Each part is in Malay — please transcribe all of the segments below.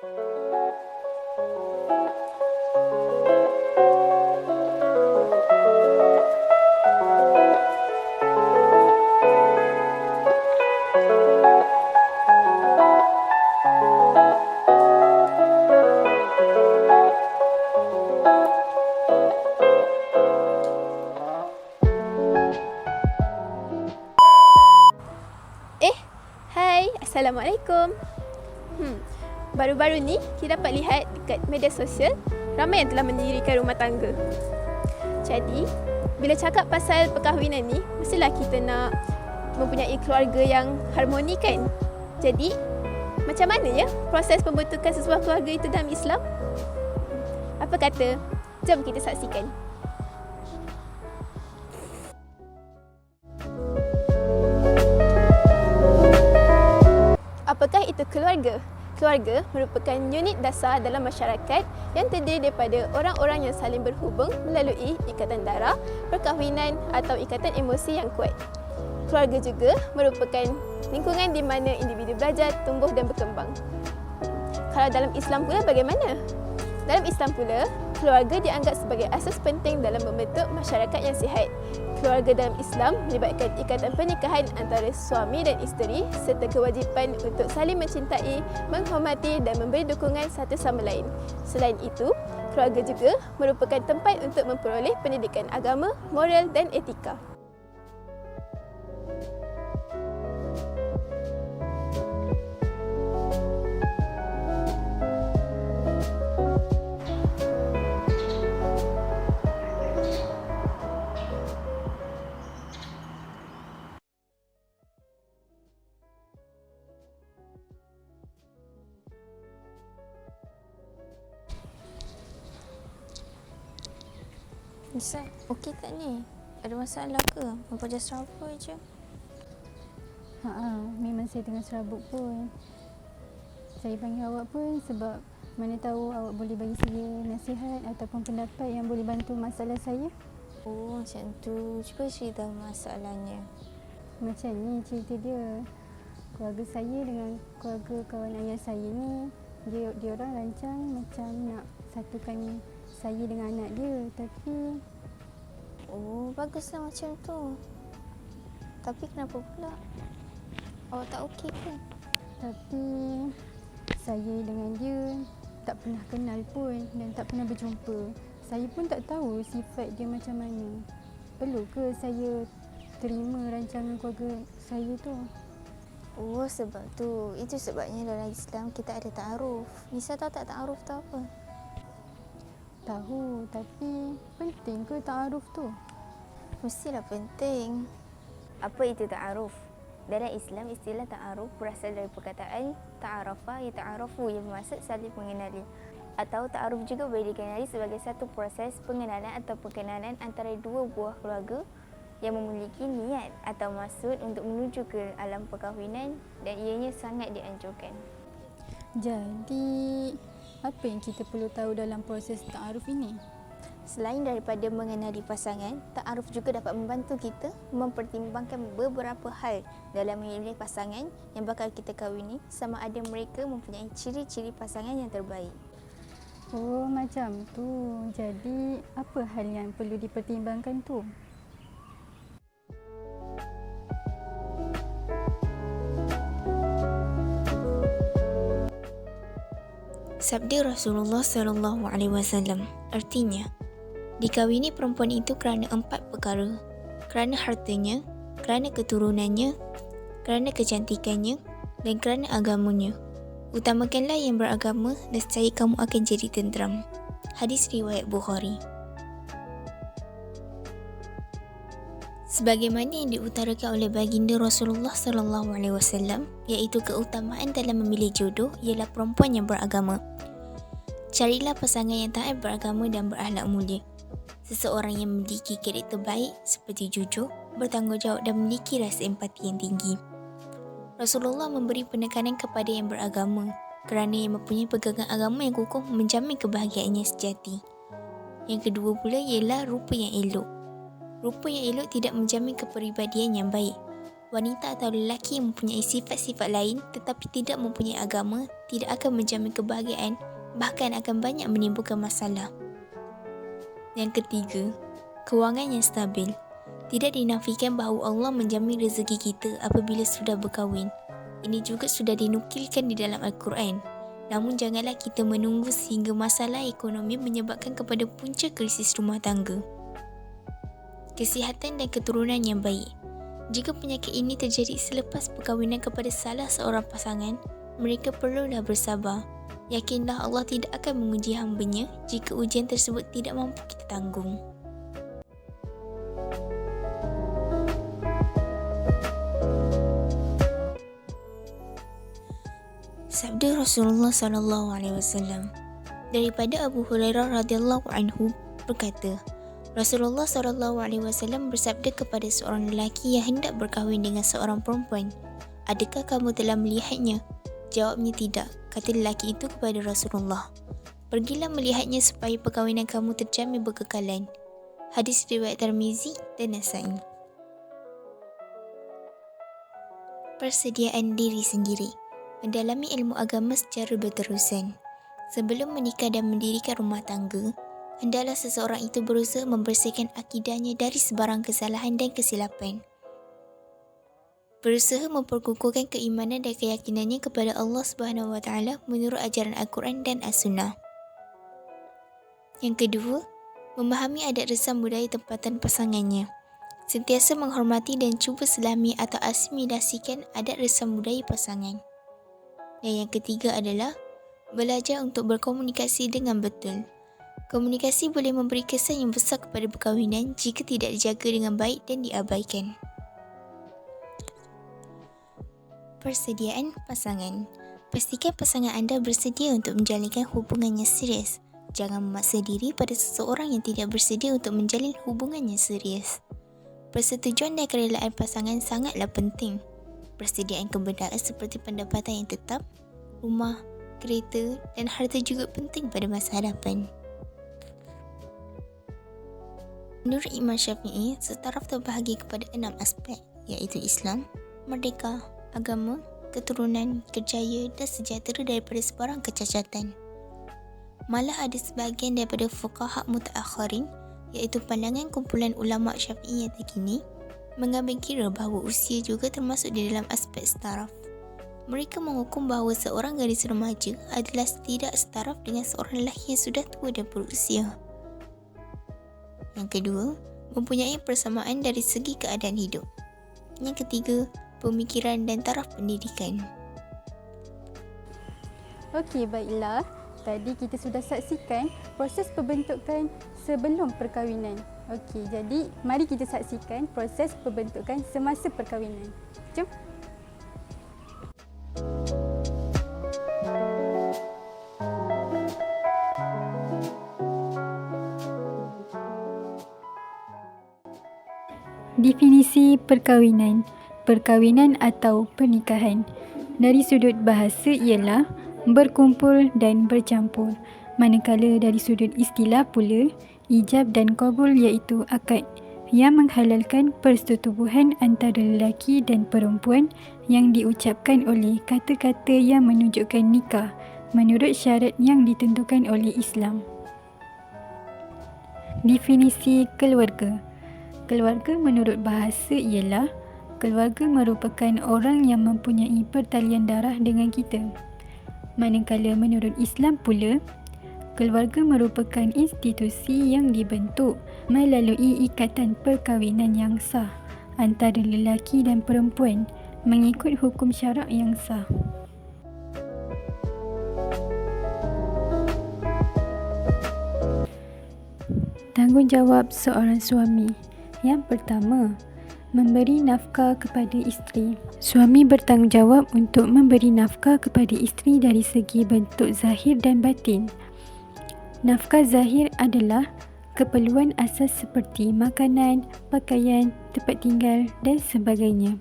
Hai, Assalamualaikum. Baru-baru ni kita dapat lihat dekat media sosial ramai yang telah mendirikan rumah tangga. Jadi, bila cakap pasal perkahwinan ni, mestilah kita nak mempunyai keluarga yang harmoni kan? Jadi, macam mana ya proses pembentukan sesebuah keluarga itu dalam Islam? Apa kata? Jom kita saksikan. Apakah itu keluarga? Keluarga merupakan unit dasar dalam masyarakat yang terdiri daripada orang-orang yang saling berhubung melalui ikatan darah, perkahwinan atau ikatan emosi yang kuat. Keluarga juga merupakan lingkungan di mana individu belajar, tumbuh dan berkembang. Kalau dalam Islam pula bagaimana? Dalam Islam pula, keluarga dianggap sebagai asas penting dalam membentuk masyarakat yang sihat. Keluarga dalam Islam melibatkan ikatan pernikahan antara suami dan isteri serta kewajipan untuk saling mencintai, menghormati dan memberi dukungan satu sama lain. Selain itu, keluarga juga merupakan tempat untuk memperoleh pendidikan agama, moral dan etika. Ustaz, okey tak ni? Ada masalah ke? Nampak je serabut je. Memang saya tengah serabut pun. Saya panggil awak pun sebab mana tahu awak boleh bagi saya nasihat ataupun pendapat yang boleh bantu masalah saya. Oh, macam tu. Cuba cerita masalahnya. Macam ni cerita dia. Keluarga saya dengan keluarga kawan ayah saya ni, dia orang rancang macam nak satukan saya dengan anak dia, tapi Oh, baguslah macam tu. Tapi kenapa pula? Awak tak okey ke? tapi saya dengan dia tak pernah kenal pun dan tak pernah berjumpa. Saya pun tak tahu sifat dia macam mana. Perlu ke saya terima rancangan keluarga saya tu? Oh, sebab tu. Itu sebabnya dalam Islam kita ada ta'aruf. Nisa tahu tak ta'aruf tu apa? Tahu, tapi penting ke ta'aruf tu? Mestilah penting. Apa itu ta'aruf? Dalam Islam, istilah ta'aruf berasal dari perkataan ta'arafa yata'arafu yang bermaksud saling mengenali. Atau ta'aruf juga boleh dikenali sebagai satu proses pengenalan atau perkenalan antara dua buah keluarga yang memiliki niat atau maksud untuk menuju ke alam perkahwinan dan ianya sangat dianjurkan. Jadi, apa yang kita perlu tahu dalam proses ta'aruf ini? Selain daripada mengenali pasangan, ta'aruf juga dapat membantu kita mempertimbangkan beberapa hal dalam memilih pasangan yang bakal kita kahwini, sama ada mereka mempunyai ciri-ciri pasangan yang terbaik. Oh, macam tu. Jadi, apa hal yang perlu dipertimbangkan tu? Sabda Rasulullah SAW artinya, dikahwini perempuan itu kerana 4 perkara: kerana hartanya, kerana keturunannya, kerana kecantikannya dan kerana agamanya. Utamakanlah yang beragama, nescaya kamu akan jadi tenteram. Hadis riwayat Bukhari. Sebagaimana yang diutarakan oleh baginda Rasulullah SAW, iaitu keutamaan dalam memilih jodoh ialah perempuan yang beragama. Carilah pasangan yang taat beragama dan berakhlak mulia. Seseorang yang memiliki karakter baik seperti jujur, bertanggungjawab dan memiliki rasa empati yang tinggi. Rasulullah memberi penekanan kepada yang beragama kerana yang mempunyai pegangan agama yang kukuh menjamin kebahagiaannya sejati. Yang kedua pula ialah rupa yang elok. Rupa yang elok tidak menjamin kepribadian yang baik. Wanita atau lelaki yang mempunyai sifat-sifat lain tetapi tidak mempunyai agama tidak akan menjamin kebahagiaan, bahkan akan banyak menimbulkan masalah. Yang ketiga, kewangan yang stabil. Tidak dinafikan bahawa Allah menjamin rezeki kita apabila sudah berkahwin. Ini juga sudah dinukilkan di dalam Al-Quran. Namun janganlah kita menunggu sehingga masalah ekonomi menyebabkan kepada punca krisis rumah tangga. Kesihatan dan keturunan yang baik. Jika penyakit ini terjadi selepas perkahwinan kepada salah seorang pasangan, mereka perlulah bersabar. Yakinlah Allah tidak akan menguji hamba-Nya jika ujian tersebut tidak mampu kita tanggung. Sabda Rasulullah SAW daripada Abu Hurairah radhiyallahu anhu berkata, Rasulullah SAW bersabda kepada seorang lelaki yang hendak berkahwin dengan seorang perempuan, "Adakah kamu telah melihatnya?" Jawabnya, "Tidak." Kata lelaki itu kepada Rasulullah, "Pergilah melihatnya supaya perkahwinan kamu terjamin berkekalan." Hadis riwayat Tirmizi dan Nasa'i. Persediaan diri sendiri. Mendalami ilmu agama secara berterusan. Sebelum menikah dan mendirikan rumah tangga, hendaklah seseorang itu berusaha membersihkan akidahnya dari sebarang kesalahan dan kesilapan. Berusaha memperkukuhkan keimanan dan keyakinannya kepada Allah SWT menurut ajaran Al-Quran dan As-Sunnah. Yang kedua, memahami adat resam budaya tempatan pasangannya. Sentiasa menghormati dan cuba selami atau asimilasikan adat resam budaya pasangan. Dan yang ketiga adalah belajar untuk berkomunikasi dengan betul. Komunikasi boleh memberi kesan yang besar kepada perkahwinan jika tidak dijaga dengan baik dan diabaikan. Persediaan pasangan. Pastikan pasangan anda bersedia untuk menjalinkan hubungan yang serius. Jangan memaksa diri pada seseorang yang tidak bersedia untuk menjalin hubungan yang serius. Persetujuan dan kerelaan pasangan sangatlah penting. Persediaan kebenaran seperti pendapatan yang tetap, rumah, kereta dan harta juga penting pada masa hadapan. Menurut Imam Syafi'i, setaraf terbahagi kepada 6 aspek, iaitu Islam, merdeka, agama, keturunan, kerjaya dan sejahtera daripada sebarang kecacatan. Malah ada sebahagian daripada fuqaha mutaakhirin, iaitu pandangan kumpulan ulama Syafi'i yang terkini, mengambil kira bahawa usia juga termasuk di dalam aspek setaraf. Mereka menghukum bahawa seorang gadis remaja adalah tidak setaraf dengan seorang lelaki yang sudah tua dan berusia. Yang kedua, mempunyai persamaan dari segi keadaan hidup. Yang ketiga, pemikiran dan taraf pendidikan. Okey, baiklah. Tadi kita sudah saksikan proses pembentukan sebelum perkahwinan. Okey, jadi mari kita saksikan proses pembentukan semasa perkahwinan. Jom. Definisi perkahwinan. Perkahwinan atau pernikahan. Dari sudut bahasa ialah berkumpul dan bercampur. Manakala dari sudut istilah pula, ijab dan qabul iaitu akad yang menghalalkan persetubuhan antara lelaki dan perempuan yang diucapkan oleh kata-kata yang menunjukkan nikah menurut syarat yang ditentukan oleh Islam. Definisi keluarga. Keluarga menurut bahasa ialah keluarga merupakan orang yang mempunyai pertalian darah dengan kita. Manakala menurut Islam pula, keluarga merupakan institusi yang dibentuk melalui ikatan perkahwinan yang sah antara lelaki dan perempuan mengikut hukum syarak yang sah. Tanggungjawab seorang suami. Yang pertama, memberi nafkah kepada isteri. Suami bertanggungjawab untuk memberi nafkah kepada isteri dari segi bentuk zahir dan batin. Nafkah zahir adalah keperluan asas seperti makanan, pakaian, tempat tinggal dan sebagainya.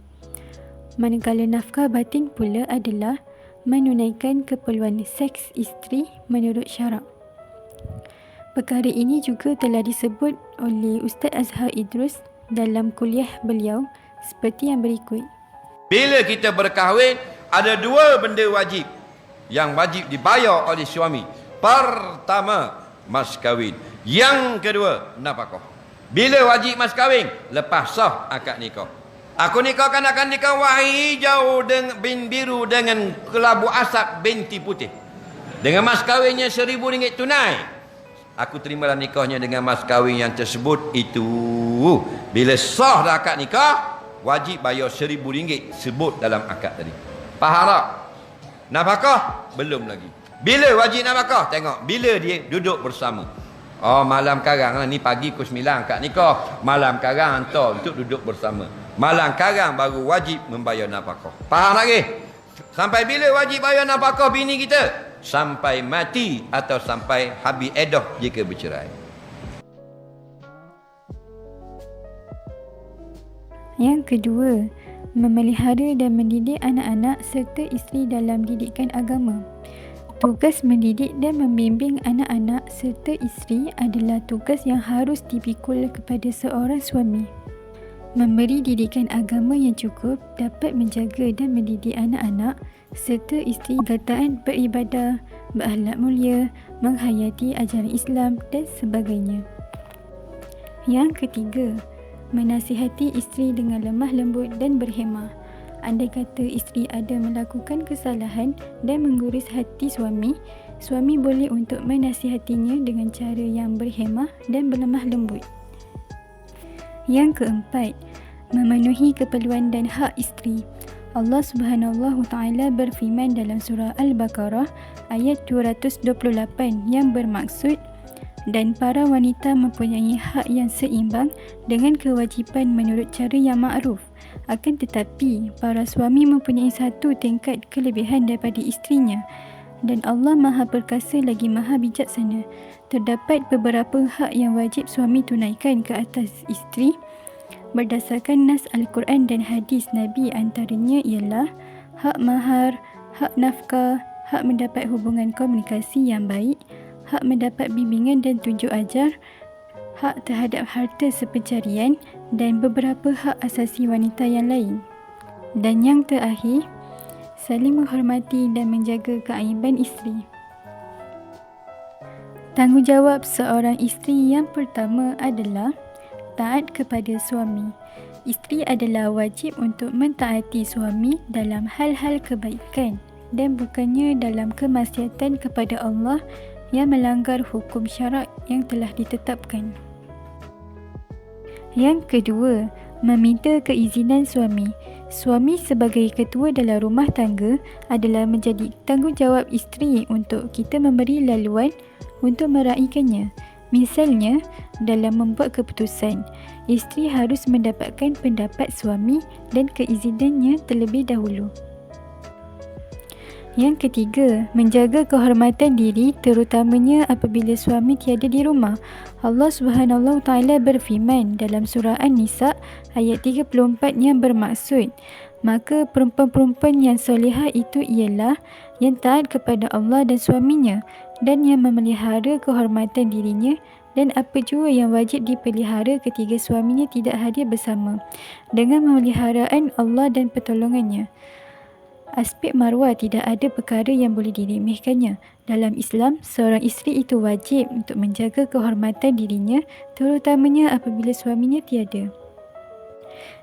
Manakala nafkah batin pula adalah menunaikan keperluan seks isteri menurut syarak. Perkara ini juga telah disebut oleh Ustaz Azhar Idrus dalam kuliah beliau seperti yang berikut. Bila kita berkahwin, ada dua benda wajib yang wajib dibayar oleh suami. Pertama, mas kahwin. Yang kedua, nafkah. Bila wajib mas kahwin? Lepas sah akad nikah. Aku nikahkan akan nikah warna hijau bin biru dengan kelabu asap binti putih. Dengan mas kahwinnya RM1,000 tunai. Aku terimalah nikahnya dengan mas kahwin yang tersebut itu. Bila sah dah akad nikah, wajib bayar RM1,000 sebut dalam akad tadi. Faham tak? Nafkah? Belum lagi. Bila wajib nafkah? Tengok. Bila dia duduk bersama. Oh, malam karang lah. Ni pagi pukul 9 akad nikah. Malam karang hantar untuk duduk bersama. Malam karang baru wajib membayar nafkah. Faham lagi? Sampai bila wajib bayar nafkah bini kita? Sampai mati atau sampai habis iddah jika bercerai. Yang kedua, memelihara dan mendidik anak-anak serta isteri dalam didikan agama. Tugas mendidik dan membimbing anak-anak serta isteri adalah tugas yang harus dipikul kepada seorang suami. Memberi didikan agama yang cukup dapat menjaga dan mendidik anak-anak serta isteri perkataan beribadah, berakhlak mulia, menghayati ajaran Islam dan sebagainya. Yang ketiga, menasihati isteri dengan lemah lembut dan berhemah. Andai kata isteri ada melakukan kesalahan dan menggurus hati suami, suami boleh untuk menasihatinya dengan cara yang berhemah dan berlemah lembut. Yang keempat, memenuhi keperluan dan hak isteri. Allah Subhanahu Taala berfirman dalam surah Al-Baqarah ayat 228 yang bermaksud, dan para wanita mempunyai hak yang seimbang dengan kewajipan menurut cara yang makruf. Akan tetapi, para suami mempunyai satu tingkat kelebihan daripada isterinya, dan Allah Maha Perkasa lagi Maha Bijaksana. Terdapat beberapa hak yang wajib suami tunaikan ke atas isteri berdasarkan nas Al-Quran dan hadis Nabi, antaranya ialah hak mahar, hak nafkah, hak mendapat hubungan komunikasi yang baik, hak mendapat bimbingan dan tunjuk ajar, hak terhadap harta sepencarian dan beberapa hak asasi wanita yang lain. Dan yang terakhir, saling menghormati dan menjaga keaiban isteri. Tanggungjawab seorang isteri yang pertama adalah taat kepada suami. Isteri adalah wajib untuk mentaati suami dalam hal-hal kebaikan dan bukannya dalam kemaksiatan kepada Allah yang melanggar hukum syarak yang telah ditetapkan. Yang kedua, meminta keizinan suami. Suami sebagai ketua dalam rumah tangga adalah menjadi tanggungjawab isteri untuk kita memberi laluan untuk meraihkannya. Misalnya, dalam membuat keputusan, isteri harus mendapatkan pendapat suami dan keizinannya terlebih dahulu. Yang ketiga, menjaga kehormatan diri terutamanya apabila suami tiada di rumah. Allah Subhanahu Taala berfirman dalam surah An-Nisa ayat 34 yang bermaksud, maka perempuan-perempuan yang solehah itu ialah yang taat kepada Allah dan suaminya dan yang memelihara kehormatan dirinya dan apa jua yang wajib dipelihara ketika suaminya tidak hadir bersama dengan pemeliharaan Allah dan pertolongannya. Aspek maruah tidak ada perkara yang boleh diremehkannya. Dalam Islam, seorang isteri itu wajib untuk menjaga kehormatan dirinya terutamanya apabila suaminya tiada.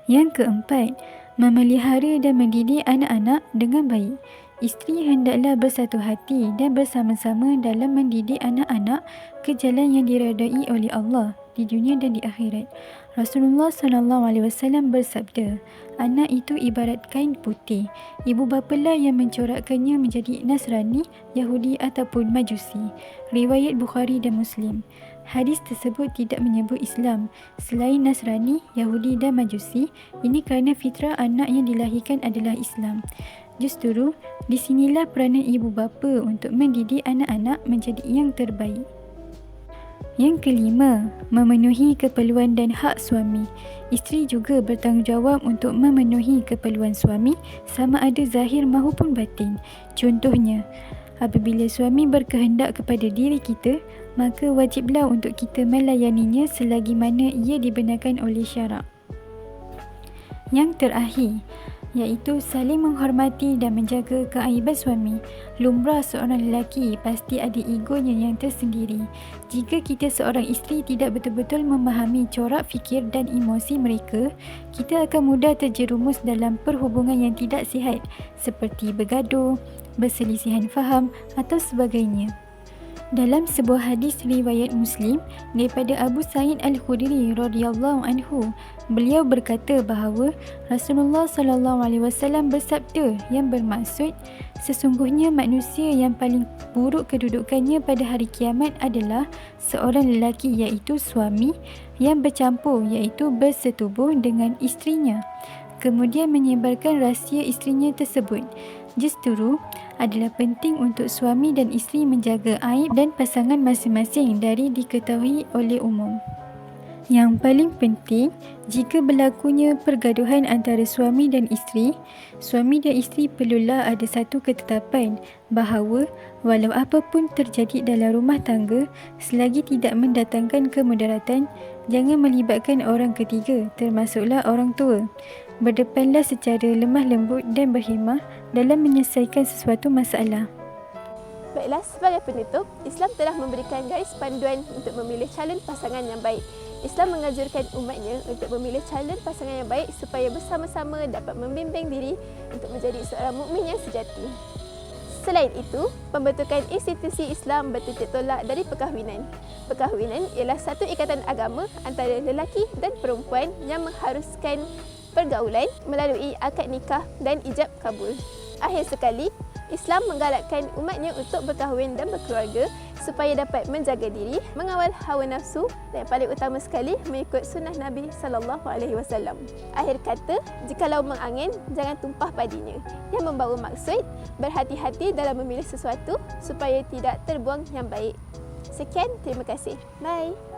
Yang keempat, memelihara dan mendidik anak-anak dengan baik. Isteri hendaklah bersatu hati dan bersama-sama dalam mendidik anak-anak ke jalan yang diredai oleh Allah di dunia dan di akhirat. Rasulullah SAW bersabda, anak itu ibarat kain putih. Ibu bapalah yang mencorakkannya menjadi Nasrani, Yahudi ataupun Majusi. Riwayat Bukhari dan Muslim. Hadis tersebut tidak menyebut Islam selain Nasrani, Yahudi dan Majusi. Ini kerana fitrah anak yang dilahirkan adalah Islam. Justru, di sinilah peranan ibu bapa untuk mendidik anak-anak menjadi yang terbaik. Yang kelima, memenuhi keperluan dan hak suami. Isteri juga bertanggungjawab untuk memenuhi keperluan suami sama ada zahir maupun batin. Contohnya, apabila suami berkehendak kepada diri kita, maka wajiblah untuk kita melayaninya selagi mana ia dibenarkan oleh syarak. Yang terakhir, iaitu saling menghormati dan menjaga keaiban suami. Lumrah seorang lelaki pasti ada egonya yang tersendiri. Jika kita seorang isteri tidak betul-betul memahami corak fikir dan emosi mereka, kita akan mudah terjerumus dalam perhubungan yang tidak sihat seperti bergaduh, berselisihan faham atau sebagainya. Dalam sebuah hadis riwayat Muslim daripada Abu Sa'id Al-Khudri radhiyallahu anhu, beliau berkata bahawa Rasulullah sallallahu alaihi wasallam bersabda yang bermaksud, sesungguhnya manusia yang paling buruk kedudukannya pada hari kiamat adalah seorang lelaki iaitu suami yang bercampur iaitu bersetubuh dengan isterinya, kemudian menyebarkan rahsia isterinya tersebut. Justru adalah penting untuk suami dan isteri menjaga aib dan pasangan masing-masing dari diketahui oleh umum. Yang paling penting, jika berlakunya pergaduhan antara suami dan isteri perlulah ada satu ketetapan bahawa walau apapun terjadi dalam rumah tangga, selagi tidak mendatangkan kemudaratan, jangan melibatkan orang ketiga, termasuklah orang tua. Berdepanlah secara lemah lembut dan berhemah dalam menyelesaikan sesuatu masalah. Baiklah, sebagai penutup, Islam telah memberikan garis panduan untuk memilih calon pasangan yang baik. Islam menganjurkan umatnya untuk memilih calon pasangan yang baik supaya bersama-sama dapat membimbing diri untuk menjadi seorang mukmin yang sejati. Selain itu, pembentukan institusi Islam bertitik tolak dari perkahwinan. Perkahwinan ialah satu ikatan agama antara lelaki dan perempuan yang mengharuskan pergaulan melalui akad nikah dan ijab kabul. Akhir sekali, Islam menggalakkan umatnya untuk berkahwin dan berkeluarga supaya dapat menjaga diri, mengawal hawa nafsu dan paling utama sekali mengikut sunnah Nabi SAW. Akhir kata, jikalau mengangin, jangan tumpah padinya. Yang membawa maksud, berhati-hati dalam memilih sesuatu supaya tidak terbuang yang baik. Sekian, terima kasih. Bye.